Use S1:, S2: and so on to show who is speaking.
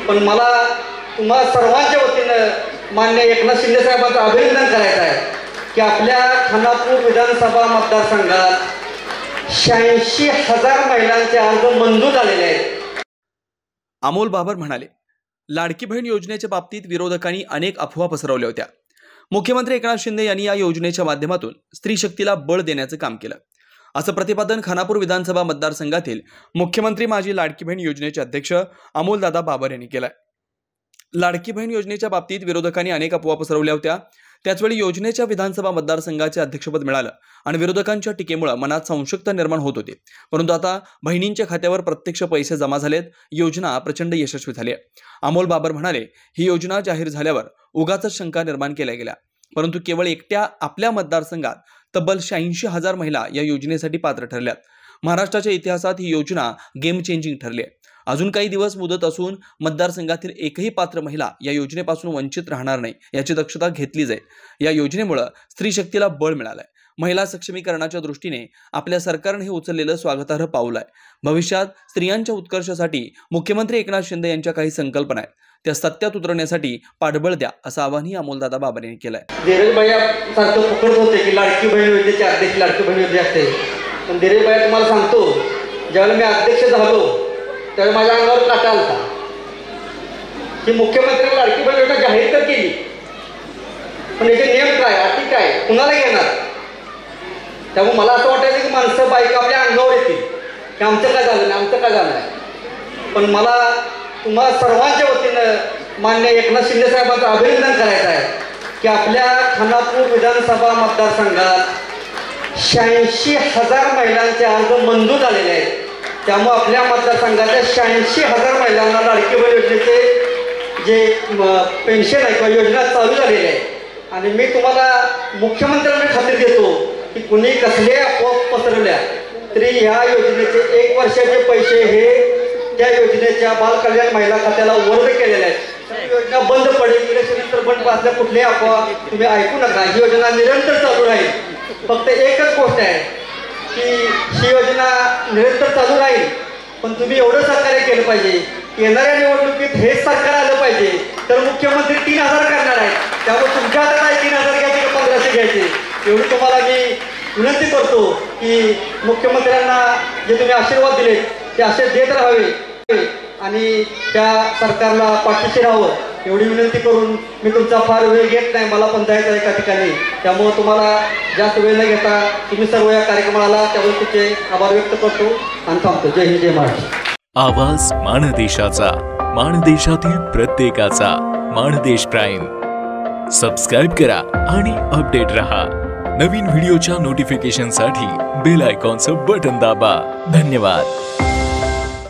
S1: पण मला तुम्हा सर्वांच्या वतीनं मान्य एकनाथ शिंदे साहेबांचं अभिनंदन करायचं आहे की आपल्या खानापूर विधानसभा मतदारसंघात 86,000 महिलांचे अर्ज मंजूर झालेले आहेत।
S2: अमोल बाबर म्हणाले, लाडकी बहीण योजनेच्या बाबतीत विरोधकांनी अनेक अफवा पसरवल्या होत्या। मुख्यमंत्री एकनाथ शिंदे यांनी या योजनेच्या माध्यमातून स्त्री शक्तीला बळ देण्याचं काम केलं, असं प्रतिपादन खानापूर विधानसभा मतदारसंघातील मुख्यमंत्री माझी लाडकी बहीण योजनेचे अध्यक्ष अमोलदादा बाबर यांनी केलंय। लाडकी बहीण योजनेच्या बाबतीत विरोधकांनी अनेक अफवा पसरवल्या होत्या। त्याचवेळी योजनेच्या विधानसभा मतदारसंघाचे अध्यक्षपद मिळालं आणि विरोधकांच्या टीकेमुळे मनात संशयता निर्माण होत होती, परंतु आता बहिणींच्या खात्यावर प्रत्यक्ष पैसे जमा झालेत। योजना प्रचंड यशस्वी झाली आहे। अमोल बाबर म्हणाले, ही योजना जाहीर झाल्यावर उगाच शंका निर्माण केल्या गेल्या, परंतु केवळ एकट्या आपल्या मतदारसंघात तब्बल 86,000 महिला या योजनेसाठी पात्र ठरल्यात। महाराष्ट्राच्या इतिहासात ही योजना गेम चेंजिंग ठरली आहे। अजून काही दिवस मुदत असून मतदारसंघातील एकही पात्र महिला या योजनेपासून वंचित राहणार नाही याची दक्षता घेतली जाईल। या योजनेमुळे स्त्री शक्तीला बळ मिळालंय। महिला सक्षमीकरणाच्या दृष्टीने आपल्या सरकारने हे उचललेलं स्वागतार्ह पाऊल आहे। भविष्यात स्त्रियांच्या उत्कर्षासाठी मुख्यमंत्री एकनाथ शिंदे यांच्या काही संकल्पना आहेत, त्या सत्यात उतरवण्यासाठी पाठबळ द्या, असं आवाहनही अमोलदादा बाबर यांनी केलंय।
S1: धीरज भैया सारखं पकडत होते की लाडकी बहीण योजनेचे अध्यक्ष लाडकी बहीण योजना असते, पण धीरज भैया तुम्हाला सांगतो, ज्यावेळेला मी अध्यक्ष झालो त्यावेळी माझ्या अंगावर काटा आलता की मुख्यमंत्र्यांनी लाडकी बहीण योजना जाहीर तर केली, पण याचे नियम काय, अटी काय, कुणाला घेणार? त्यामुळे मला असं वाटायचं की माणसं बायका आपल्या अंगावर येतील की आमचं काय झालं नाही, आमचं काय झालं नाही। पण मला तुम्हा सर्वांच्या वतीनं मान्य एकनाथ शिंदे साहेबांचं अभिनंदन करायचं आहे की आपल्या खानापूर विधानसभा मतदारसंघात 86,000 महिलांचे अर्ज मंजूर झालेले आहेत। त्यामुळे आपल्या मतदारसंघाच्या 86,000 महिलांना लाडकी बहीण योजनेचे जे पेन्शन आहे किंवा योजना चालू झालेली आहे। आणि मी तुम्हाला मुख्यमंत्र्यांना खात्री देतो की कुणी कसले अफवा पसरवल्या तरी ह्या योजनेचे 1 वर्षाचे पैसे हे त्या योजनेच्या बाल कल्याण महिला खात्याला वर्ग केलेले आहेत। योजना बंद पडेल, इलेक्शननंतर बंद असल्या कुठल्याही अफवा तुम्ही ऐकू नका। ही योजना निरंतर चालू राहील। फक्त एकच गोष्ट आहे की ही योजना निरंतर चालू राहील, पण तुम्ही एवढं सहकार्य केलं पाहिजे की येणाऱ्या निवडणुकीत हेच सरकार आलं पाहिजे तर मुख्यमंत्री 3,000 करणार आहेत। त्यामुळे तुमच्या हातात आहे 3,000 घ्यायचे की 1,500 घ्यायचे, एवढी तुम्हाला मी विनंती करतो की मुख्यमंत्र्यांना जे तुम्ही आशीर्वाद दिले ते असे देत राहावे आणि त्या सरकारला पाठीशी राहावं, एवढी विनंती करून मी तुमचा फार वेळ घेत नाही, मला पण जायचं आहे एका ठिकाणी। त्यामुळे तुम्हाला जास्त वेळ न घेता तुम्ही सर्व या कार्यक्रमाला त्यामुळे तुमचे आभार व्यक्त करतो आणि थांबतो। जय हिंद, जय महाराष्ट्र।
S3: आवाज माणदेशाचा, माणदेशातील प्रत्येकाचा, माणदेश प्राईम। सबस्क्राईब करा आणि अपडेट रहा। नवीन व्हिडिओच्या नोटिफिकेशनसाठी बेल आयकॉनचं बटन दाबा। धन्यवाद।